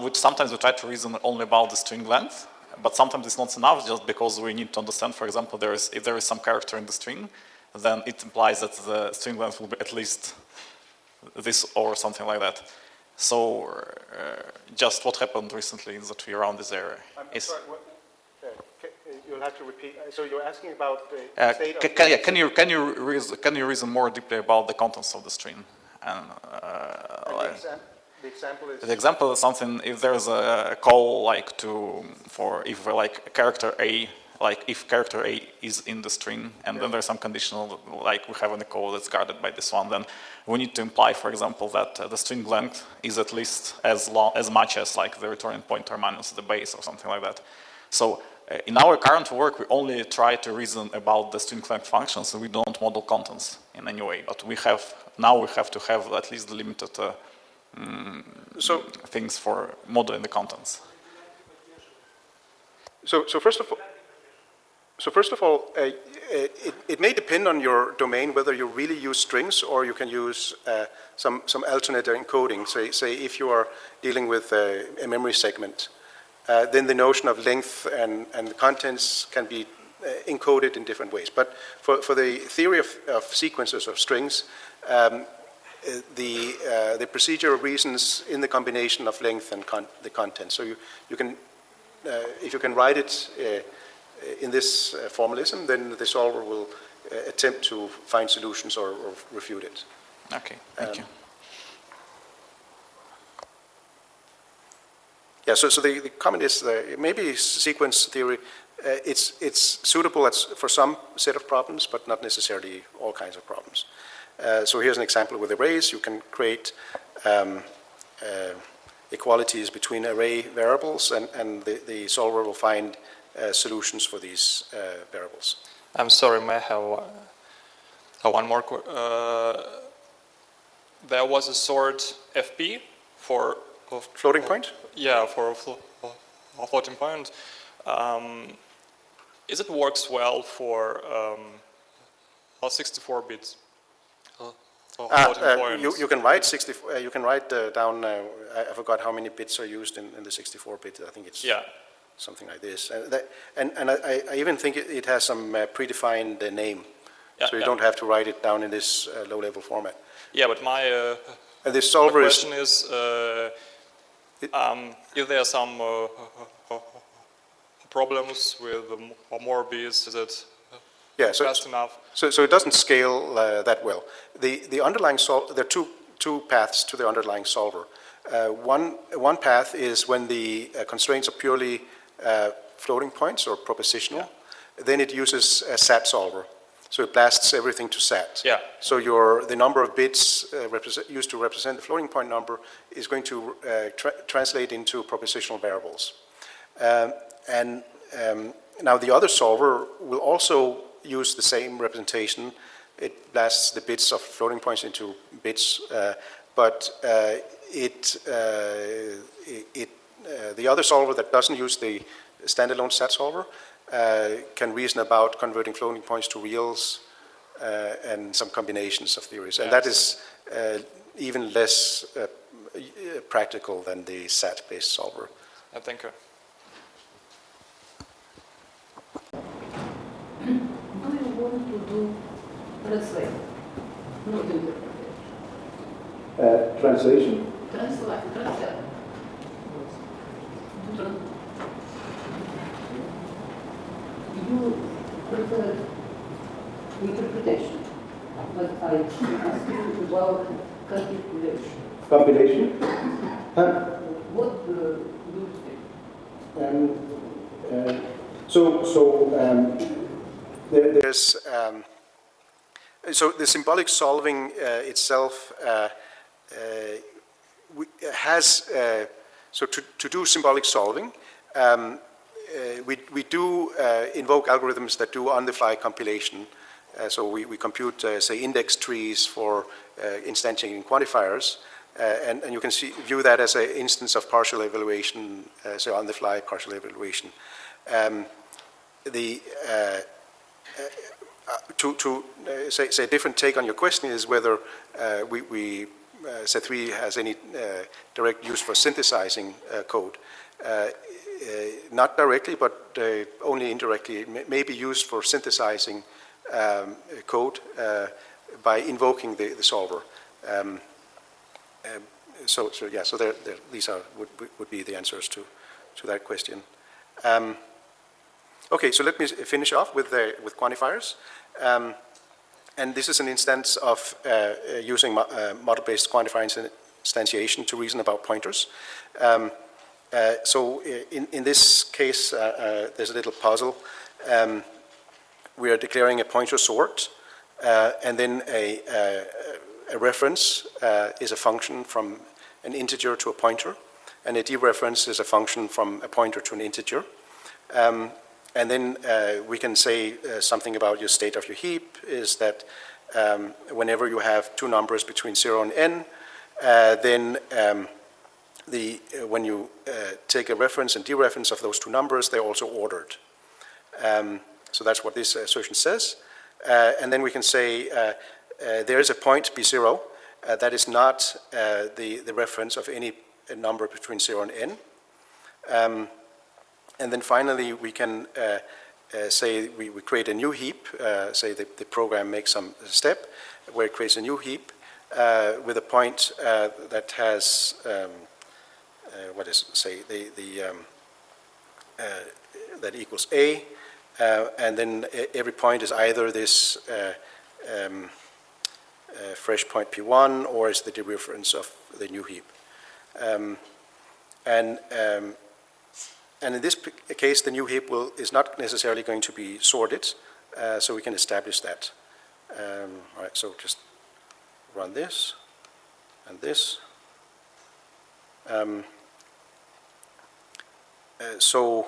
which sometimes we try to reason only about the string length, but sometimes it's not enough just because we need to understand, for example, if there is some character in the string, then it implies that the string length will be at least this or something like that. So just what happened recently in the tree around this area is... Sorry, you'll have to repeat. So you're asking about the state of... Can you reason more deeply about the contents of the string? And, the example is... The example is something, if there's a call like if like character A, like if character A is in the string, and then there's some conditional, like we have in the code that's guarded by this one, then we need to imply, for example, that the string length is at least as much as like the returning pointer minus the base or something like that. So in our current work, we only try to reason about the string length functions, so we don't model contents in any way. But now we have to have at least the limited things for modeling the contents. So first of all, it may depend on your domain whether you really use strings or you can use some alternate encoding. Say if you are dealing with a memory segment, then the notion of length and the contents can be encoded in different ways. But for the theory of sequences of strings, the procedure reasons in the combination of length and the content. So you can, if you can write it in this formalism, then the solver will attempt to find solutions or refute it. Okay, thank you. Yeah, so the comment is maybe sequence theory, it's suitable for some set of problems, but not necessarily all kinds of problems. So here's an example with arrays. You can create equalities between array variables, and the solver will find solutions for these variables. I'm sorry, may I have one more? There was a sort FP for... Floating point? yeah, for a floating point, is it works well for 64 bits? Floating points. You can write 64. You can write down. I forgot how many bits are used in the 64-bit. I think it's something like this. And I even think it has some predefined name, so you don't have to write it down in this low-level format. Yeah, but my this solver question is if there are some problems with more bits, is it fast enough? So it doesn't scale that well. The underlying there are two paths to the underlying solver. One path is when the constraints are purely floating points or propositional. Then it uses a SAT solver. So it blasts everything to SAT. Yeah. So the number of bits used to represent the floating point number is going to translate into propositional variables. Now the other solver will also use the same representation. It blasts the bits of floating points into bits, but the other solver that doesn't use the standalone SAT solver can reason about converting floating points to reals and some combinations of theories. And that is even less practical than the SAT-based solver. Thank you. Do you want to do translate, not interpretation? Translation? Translate. You prefer interpretation, but I ask you about calculation. Compilation? What do you think? There's so the symbolic solving itself has so to do symbolic solving. We do invoke algorithms that do on-the-fly compilation. So we compute, say, index trees for instantiating quantifiers, and you can view that as an instance of partial evaluation, so on-the-fly partial evaluation. To say a different take on your question is whether Z3 has any direct use for synthesizing code. Not directly, but only indirectly. It may be used for synthesizing code by invoking the solver. So these would be the answers to that question. Okay, so let me finish off with quantifiers. And this is an instance of using model-based quantifier instantiation to reason about pointers. So in this case, there's a little puzzle. We are declaring a pointer sort, and then a reference is a function from an integer to a pointer, and a dereference is a function from a pointer to an integer. And then we can say something about your state of your heap is that whenever you have two numbers between 0 and n, then when you take a reference and dereference of those two numbers, they're also ordered. So that's what this assertion says. And then we can say there is a point B0 that is not the reference of any number between 0 and n. And then finally, we can say we create a new heap. Say the program makes some step where it creates a new heap with a point that has that equals a, and then every point is either this fresh point P1 or is the dereference of the new heap. And in this case, the new heap is not necessarily going to be sorted, so we can establish that. All right, so just run this and this. So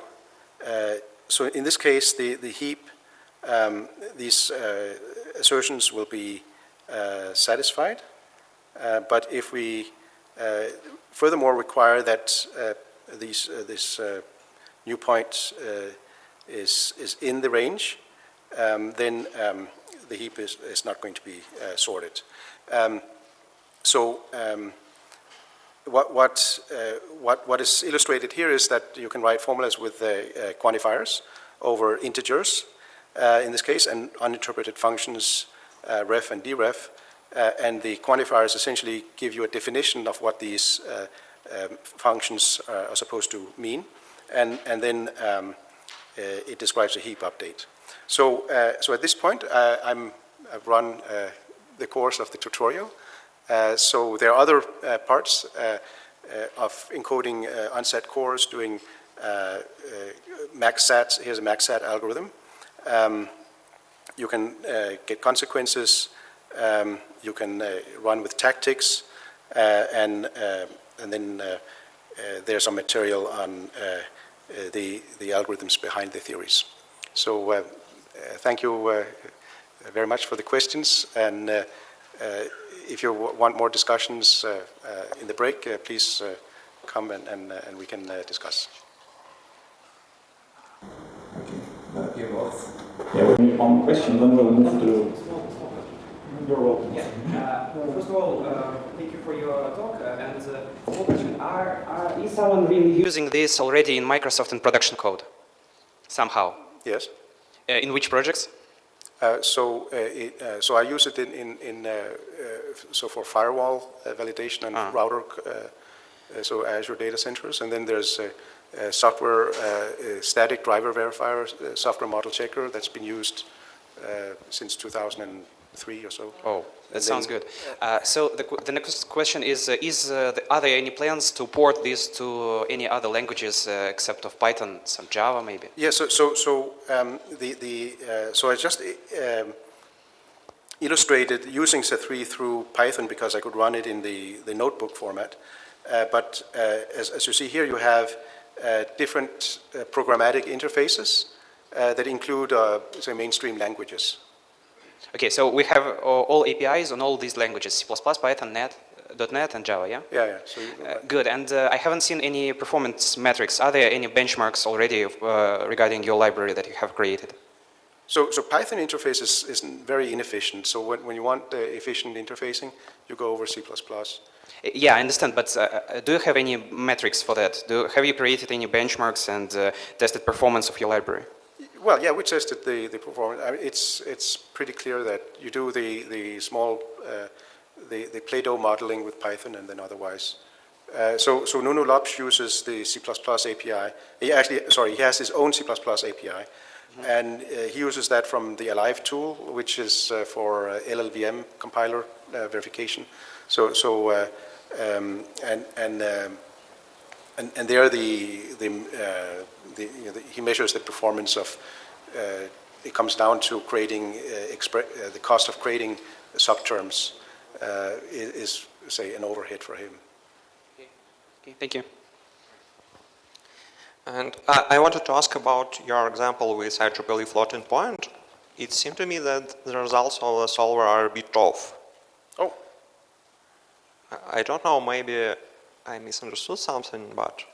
in this case, the heap, these assertions will be satisfied. But if we furthermore require that this new point is in the range, then the heap is not going to be sorted. What is illustrated here is that you can write formulas with quantifiers over integers, in this case, and uninterpreted functions, ref and deref, and the quantifiers essentially give you a definition of what these functions are supposed to mean, and then it describes a heap update. So at this point, I've run the course of the tutorial. So there are other parts of encoding unset cores, doing maxsats. Here's a maxsat algorithm. You can get consequences. You can run with tactics, and then there's some material on the algorithms behind the theories. So thank you very much for the questions, and if you want more discussions in the break, please come and we can discuss. Okay, yeah, we need one question, then we'll move to your role. Yeah. First of all, thank you for your talk. And one question: is someone really using this already in Microsoft in production code somehow? Yes. In which projects? So I use it so for firewall validation and router, so Azure data centers, and then there's software static driver verifier, software model checker that's been used since 2003 or so. Oh, that sounds good. So the next question is are there any plans to port this to any other languages except of Python, some Java maybe? Yeah. So I just illustrated using Z3 through Python because I could run it in the notebook format. But as you see here, you have different programmatic interfaces that include, say, mainstream languages. Okay, so we have all APIs on all these languages: C++, Python, .NET, and Java. Yeah. Yeah. So good. And I haven't seen any performance metrics. Are there any benchmarks already regarding your library that you have created? So Python interface is very inefficient. So when you want efficient interfacing, you go over C++. Yeah, I understand. But do you have any metrics for that? Have you created any benchmarks and tested performance of your library? Well, yeah, we tested the performance. I mean, it's pretty clear that you do the small the Play-Doh modeling with Python, and then otherwise. So Nuno Lopes uses the C++ API. He has his own C++ API, and he uses that from the Alive tool, which is for LLVM compiler verification. And there he measures the performance of. It comes down to creating the cost of creating subterms is say an overhead for him. Okay, thank you. And I wanted to ask about your example with IEEE floating point. It seemed to me that the results of the solver are a bit off. Oh. I don't know, maybe I misunderstood something, but...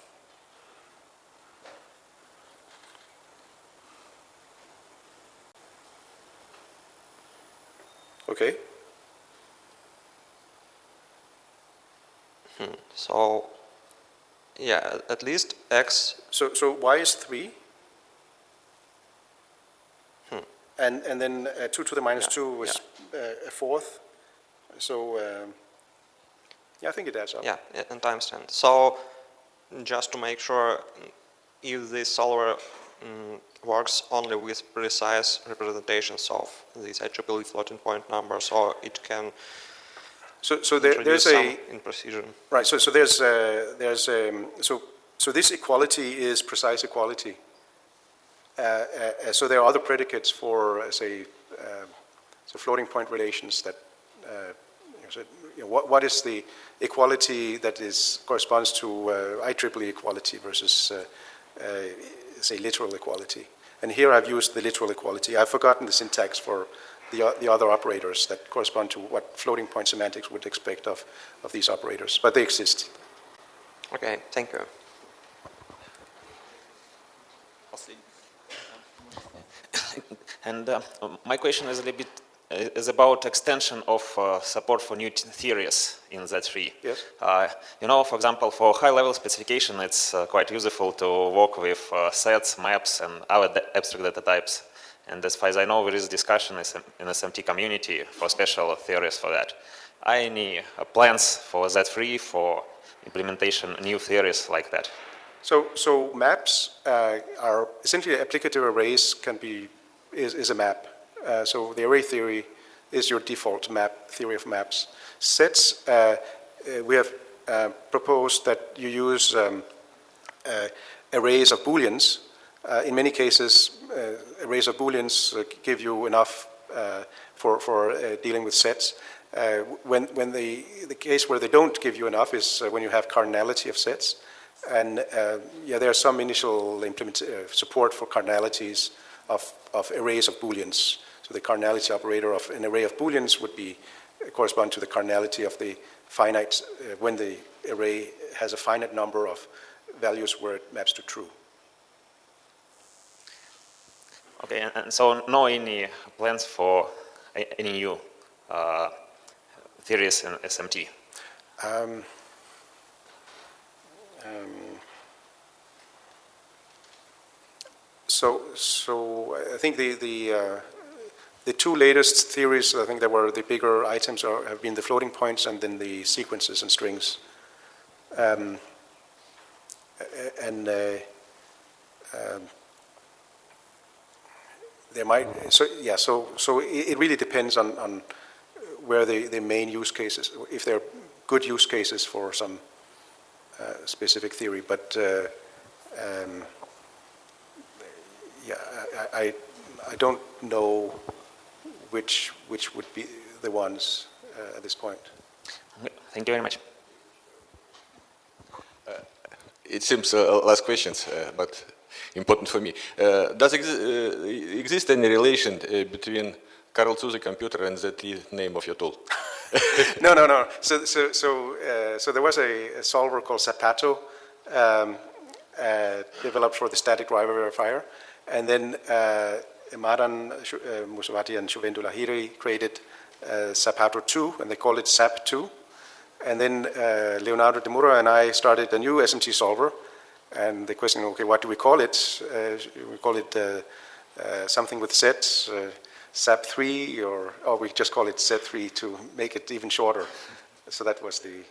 Okay. So, yeah, at least X. So Y is 3. And then 2 to the minus 2 was a fourth. So, yeah, I think it adds up. Yeah, and times 10. So, just to make sure, if this solver works only with precise representations of these IEEE floating point numbers, so it can so there's a imprecision. Right. So this equality is precise equality. So there are other predicates for say floating point relations that what is the equality that corresponds to IEEE equality versus say literal equality. And here I've used the literal equality. I've forgotten the syntax for the other operators that correspond to what floating point semantics would expect of these operators, but they exist. Okay, thank you. And my question is a little bit is about extension of support for new theories in Z3. Yes. You know, for example, for high-level specification, it's quite useful to work with sets, maps, and other abstract data types. And as far as I know, there is discussion in SMT community for special theories for that. Are any plans for Z3 for implementation new theories like that? So maps are essentially applicative arrays is a map. So the array theory is your default map theory of maps. Sets, we have proposed that you use arrays of booleans. In many cases, arrays of booleans give you enough for dealing with sets. When the case where they don't give you enough is when you have cardinality of sets. And yeah, there are some initial support for cardinalities of arrays of booleans. So the cardinality operator of an array of booleans would correspond to the cardinality of the finite, when the array has a finite number of values where it maps to true. Okay, and so no any plans for any new theories in SMT? So I think the two latest theories, I think that were the bigger items have been the floating points and then the sequences and strings. There might, so it really depends on where the main use cases, if there are good use cases for some specific theory, but yeah, I don't know which would be the ones at this point. Thank you very much. It seems last questions, but important for me. Does exist any relation between Karl Zuse computer and the name of your tool? No. So there was a solver called Zapato developed for the static driver verifier, and then Madan Musavati and Shuvendra Lahiri created Zapato 2, and they called it SAP 2. And then Leonardo de Mura and I started a new SMT solver, and the question, okay, what do we call it? We call it something with sets, SAP 3, or we just call it Z3 to make it even shorter. So that was the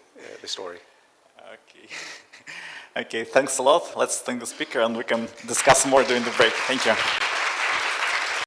story. Okay. Okay, thanks a lot. Let's thank the speaker, and we can discuss more during the break. Thank you.